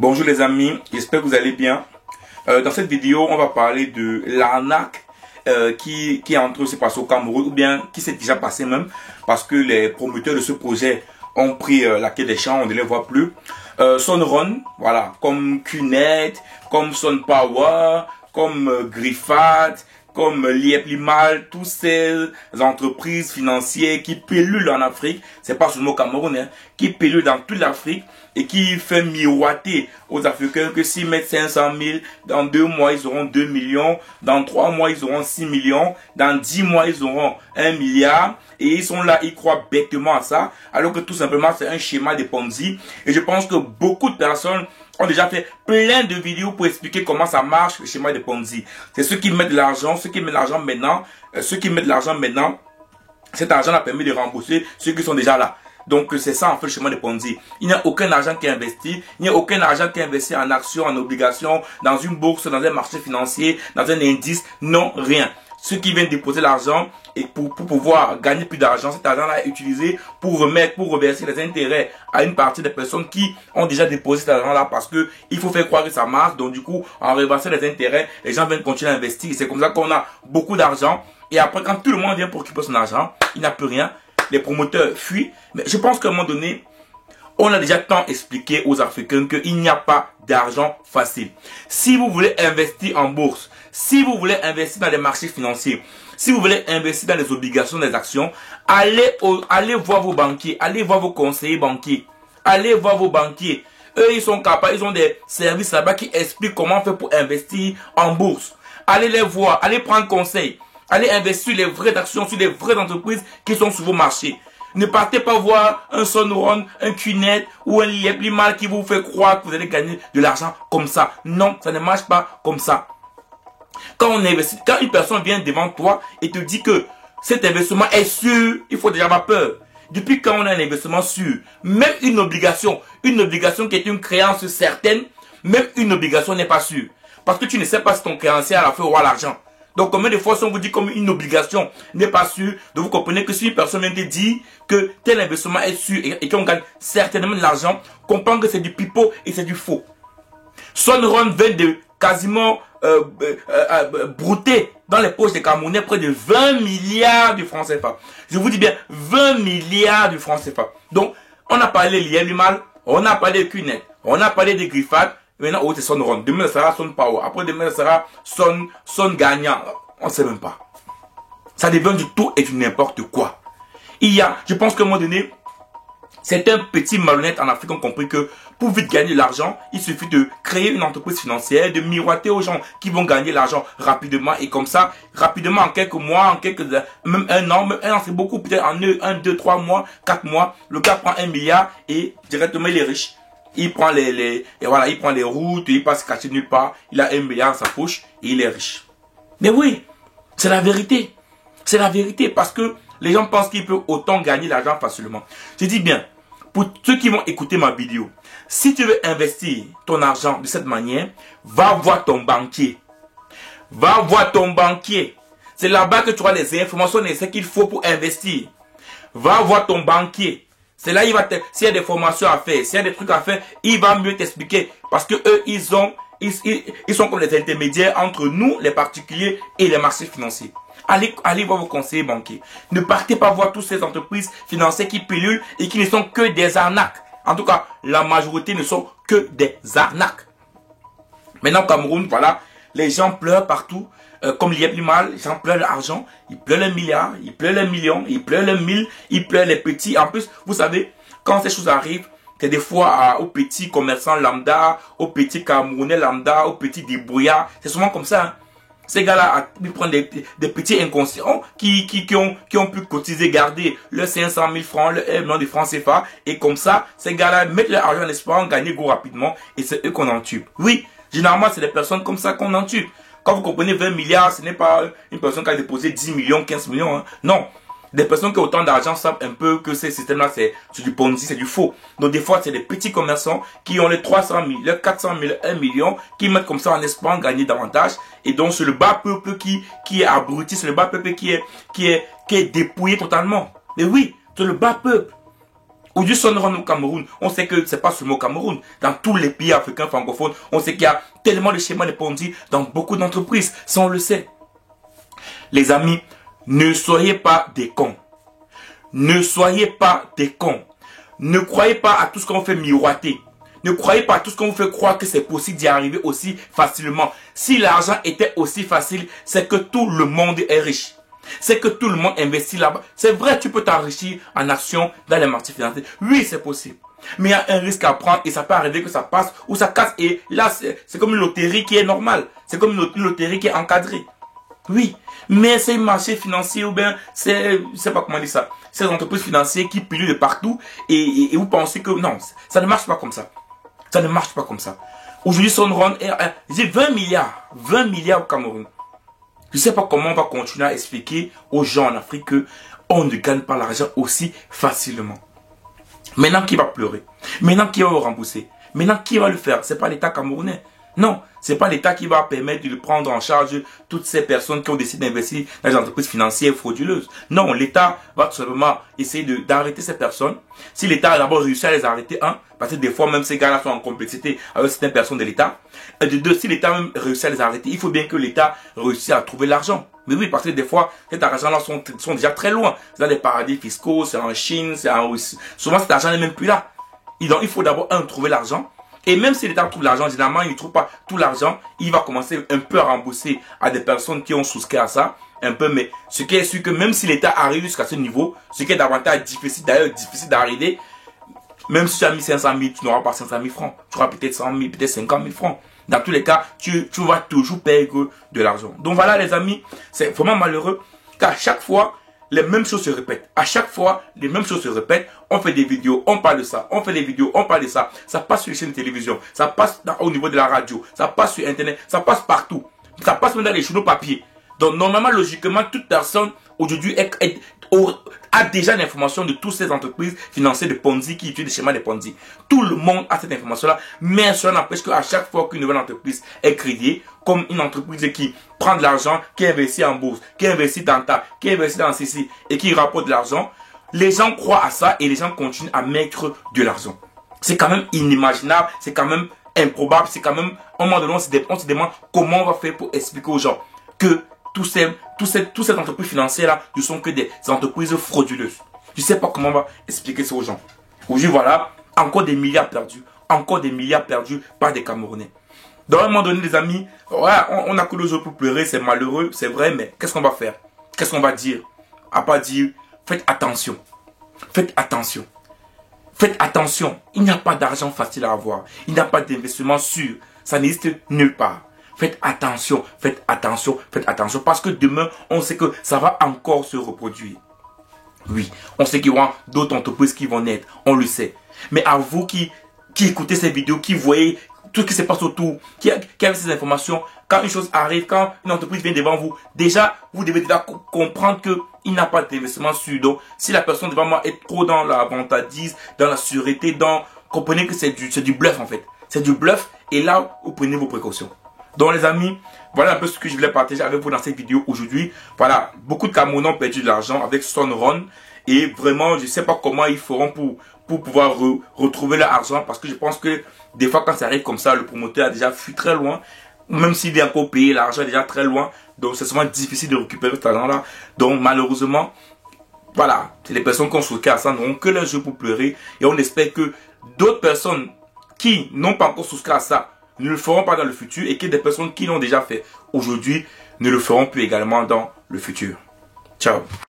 Bonjour les amis, j'espère que vous allez bien. Dans cette vidéo, on va parler de l'arnaque qui est en train de se passer au Cameroun, ou bien qui s'est déjà passé même, parce que les promoteurs de ce projet ont pris la quai des champs, on ne les voit plus. Sunrun, voilà, comme QNet, comme SunPower, comme Griffat, comme Liepli-Mal, toutes ces entreprises financières qui pilulent en Afrique, c'est pas seulement au Cameroun, hein, qui pilulent dans toute l'Afrique et qui fait miroiter aux Africains que s'ils mettent 500 000, dans 2 mois ils auront 2 millions, dans 3 mois ils auront 6 millions, dans 10 mois ils auront 1 milliard, et ils sont là, ils croient bêtement à ça, alors que tout simplement c'est un schéma de Ponzi. Et je pense que beaucoup de personnes ont déjà fait plein de vidéos pour expliquer comment ça marche, le schéma de Ponzi. C'est ceux qui mettent de l'argent, ceux qui mettent de l'argent maintenant, cet argent a permis de rembourser ceux qui sont déjà là. Donc c'est ça en fait le schéma de Ponzi. Il n'y a aucun argent qui est investi, il n'y a aucun argent qui est investi en actions, en obligations, dans une bourse, dans un marché financier, dans un indice, non, rien. Ceux qui viennent déposer l'argent et pour pouvoir gagner plus d'argent, cet argent-là est utilisé pour reverser les intérêts à une partie des personnes qui ont déjà déposé cet argent-là, parce que il faut faire croire que ça marche. Donc du coup, en reversant les intérêts, les gens viennent continuer à investir. C'est comme ça qu'on a beaucoup d'argent. Et après, quand tout le monde vient pour récupérer son argent, il n'a plus rien. Les promoteurs fuient. Mais je pense qu'à un moment donné, on a déjà tant expliqué aux Africains qu'il n'y a pas d'argent facile. Si vous voulez investir en bourse, si vous voulez investir dans les marchés financiers, si vous voulez investir dans les obligations, des actions, allez voir vos banquiers, allez voir vos conseillers banquiers, allez voir vos banquiers. Eux, ils sont capables, ils ont des services là-bas qui expliquent comment faire pour investir en bourse. Allez les voir, allez prendre conseil, allez investir sur les vraies actions, sur les vraies entreprises qui sont sur vos marchés. Ne partez pas voir un Sunrun, un QNet ou un Liepli-Mal qui vous fait croire que vous allez gagner de l'argent comme ça. Non, ça ne marche pas comme ça. Quand on investit, quand une personne vient devant toi et te dit que cet investissement est sûr, il faut déjà avoir peur. Depuis quand on a un investissement sûr, même une obligation qui est une créance certaine, même une obligation n'est pas sûre. Parce que tu ne sais pas si ton créancier à la fin aura l'argent. Donc combien de fois si on vous dit comme une obligation n'est pas sûre, donc vous comprenez que si une personne vient te dire que tel investissement est sûr et qu'on gagne certainement de l'argent, comprends que c'est du pipeau et c'est du faux. Sunrun vient de quasiment brouter dans les poches des Camerounais près de 20 milliards de francs CFA. Je vous dis bien 20 milliards de francs CFA. Donc on a parlé de Liepli-Mal, on a parlé de QNet, on a parlé de Griffat. Maintenant, c'est Sunrun. Demain, ça sera SunPower. Après, demain, ça sera Sun gagnant. On ne sait même pas. Ça devient du tout et du n'importe quoi. Je pense qu'à un moment donné, certains petits malhonnêtes en Afrique ont compris que pour vite gagner de l'argent, il suffit de créer une entreprise financière, de miroiter aux gens qui vont gagner l'argent rapidement. Et comme ça, rapidement, en quelques mois, même un an, c'est beaucoup, peut-être en 1, 2, 3 mois, 4 mois, le gars prend 1 milliard et directement, il est riche. Il prend il prend les routes, il passe caché nulle part, il a 1 milliard dans sa poche et il est riche. Mais oui, c'est la vérité. C'est la vérité parce que les gens pensent qu'ils peuvent autant gagner l'argent facilement. Je dis bien, pour ceux qui vont écouter ma vidéo, si tu veux investir ton argent de cette manière, va voir ton banquier. Va voir ton banquier. C'est là-bas que tu auras les informations nécessaires qu'il faut pour investir. Va voir ton banquier. C'est là, s'il y a des formations à faire, s'il y a des trucs à faire, il va mieux t'expliquer. Parce que eux, ils sont comme les intermédiaires entre nous, les particuliers, et les marchés financiers. Allez voir vos conseillers banquiers. Ne partez pas voir toutes ces entreprises financières qui pilulent et qui ne sont que des arnaques. En tout cas, la majorité ne sont que des arnaques. Maintenant, au Cameroun, voilà, les gens pleurent partout. Comme Liepli-Mal, les gens pleurent l'argent, ils pleurent les milliards, ils pleurent les millions, ils pleurent les 1000, ils pleurent les petits. En plus, vous savez, quand ces choses arrivent, c'est des fois aux petits commerçants lambda, aux petits Camerounais lambda, aux petits débrouillards. C'est souvent comme ça. Hein. Ces gars-là, ils prennent des petits inconscients qui ont pu cotiser, garder leurs 500 000 francs, le 1 million de francs CFA. Et comme ça, ces gars-là mettent leur argent en espérant gagner gros rapidement. Et c'est eux qu'on en tue. Oui, généralement, c'est des personnes comme ça qu'on en tue. Quand vous comprenez 20 milliards, ce n'est pas une personne qui a déposé 10 millions, 15 millions. Hein. Non. Des personnes qui ont autant d'argent savent un peu que ces systèmes-là, c'est du Ponzi, c'est du faux. Donc des fois, c'est des petits commerçants qui ont les 300 000, les 400 000, 1 million, qui mettent comme ça en espérant gagner davantage. Et donc, c'est le bas peuple qui est abruti, c'est le bas peuple qui est dépouillé totalement. Mais oui, c'est le bas peuple. Aujourd'hui, Son Ron au Cameroun, on sait que c'est pas seulement au Cameroun. Dans tous les pays africains francophones, on sait qu'il y a tellement de schémas de Ponzi dans beaucoup d'entreprises. Ça, on le sait. Les amis, ne soyez pas des cons. Ne soyez pas des cons. Ne croyez pas à tout ce qu'on fait miroiter. Ne croyez pas à tout ce qu'on vous fait croire que c'est possible d'y arriver aussi facilement. Si l'argent était aussi facile, c'est que tout le monde est riche. C'est que tout le monde investit là-bas. C'est vrai, tu peux t'enrichir en actions dans les marchés financiers. Oui, c'est possible. Mais il y a un risque à prendre et ça peut arriver que ça passe ou ça casse. Et là, c'est comme une loterie qui est normale. C'est comme une loterie qui est encadrée. Oui, mais ces marchés financiers ou bien, je sais pas comment dire ça, ces entreprises financières qui pilulent de partout et vous pensez que non, ça ne marche pas comme ça. Ça ne marche pas comme ça. Aujourd'hui, Son Ron, j'ai 20 milliards. 20 milliards au Cameroun. Je ne sais pas comment on va continuer à expliquer aux gens en Afrique que on ne gagne pas l'argent aussi facilement. Maintenant, qui va pleurer? Maintenant, qui va le rembourser? Maintenant, qui va le faire? C'est pas l'État camerounais. Non, c'est pas l'État qui va permettre de prendre en charge toutes ces personnes qui ont décidé d'investir dans les entreprises financières frauduleuses. Non, l'État va tout simplement essayer d'arrêter ces personnes. Si l'État a d'abord réussi à les arrêter, parce que des fois même ces gars-là sont en complexité avec certaines personnes de l'État. Et de deux, si l'État même réussit à les arrêter, il faut bien que l'État réussisse à trouver l'argent. Mais oui, parce que des fois, cet argent-là sont déjà très loin. C'est dans des paradis fiscaux, c'est en Chine, c'est en Russie. Souvent, cet argent n'est même plus là. Et donc, il faut d'abord, trouver l'argent. Et même si l'État trouve l'argent, généralement, il ne trouve pas tout l'argent, il va commencer un peu à rembourser à des personnes qui ont souscrit à ça, un peu, mais ce qui est sûr que même si l'État arrive jusqu'à ce niveau, ce qui est davantage difficile, d'ailleurs, difficile d'arriver, même si tu as mis 500 000, tu n'auras pas 500 000 francs. Tu auras peut-être 100 000, peut-être 50 000 francs. Dans tous les cas, tu vas toujours perdre de l'argent. Donc voilà, les amis, c'est vraiment malheureux, car chaque fois, les mêmes choses se répètent. À chaque fois, les mêmes choses se répètent. On fait des vidéos, on parle de ça. On fait des vidéos, on parle de ça. Ça passe sur les chaînes de télévision. Ça passe au niveau de la radio. Ça passe sur Internet. Ça passe partout. Ça passe même dans les journaux papier. Donc, normalement, logiquement, toute personne aujourd'hui a déjà l'information de toutes ces entreprises financières de Ponzi qui utilisent des schémas de Ponzi. Tout le monde a cette information-là. Mais cela n'empêche qu'à chaque fois qu'une nouvelle entreprise est créée, comme une entreprise qui prend de l'argent, qui investit en bourse, qui investit dans ta, qui investit dans ceci et qui rapporte de l'argent, les gens croient à ça et les gens continuent à mettre de l'argent. C'est quand même inimaginable, c'est quand même improbable, c'est quand même, à un moment donné, on se demande comment on va faire pour expliquer aux gens que toutes ces entreprises financières-là ne sont que des entreprises frauduleuses. Je ne sais pas comment on va expliquer ça aux gens. Aujourd'hui, voilà, encore des milliards perdus par des Camerounais. Donc, à un moment donné, les amis, ouais, on a que le jeu pour pleurer, c'est malheureux, c'est vrai, mais qu'est-ce qu'on va faire? Qu'est-ce qu'on va dire? À part dire, faites attention. Faites attention. Faites attention. Il n'y a pas d'argent facile à avoir. Il n'y a pas d'investissement sûr. Ça n'existe nulle part. Faites attention, faites attention, faites attention. Parce que demain, on sait que ça va encore se reproduire. Oui, on sait qu'il y aura d'autres entreprises qui vont naître. On le sait. Mais à vous qui écoutez ces vidéos, qui voyez tout ce qui se passe autour, qui avez ces informations, quand une chose arrive, quand une entreprise vient devant vous, déjà, vous devez déjà comprendre qu'il n'y a pas d'investissement sûr. Donc, si la personne devant moi est trop dans la vantardise, dans la sûreté, comprenez que c'est du bluff en fait. C'est du bluff et là, vous prenez vos précautions. Donc les amis, voilà un peu ce que je voulais partager avec vous dans cette vidéo aujourd'hui. Voilà, beaucoup de Camerounais ont perdu de l'argent avec Son Ron. Et vraiment, je ne sais pas comment ils feront pour pouvoir retrouver leur argent. Parce que je pense que des fois, quand ça arrive comme ça, le promoteur a déjà fui très loin. Même s'il est encore payé, l'argent est déjà très loin. Donc c'est souvent difficile de récupérer cet argent-là. Donc malheureusement, voilà, les personnes qui ont souscrit à ça n'auront que leur jeu pour pleurer. Et on espère que d'autres personnes qui n'ont pas encore souscrit à ça ne le feront pas dans le futur et que des personnes qui l'ont déjà fait aujourd'hui ne le feront plus également dans le futur. Ciao.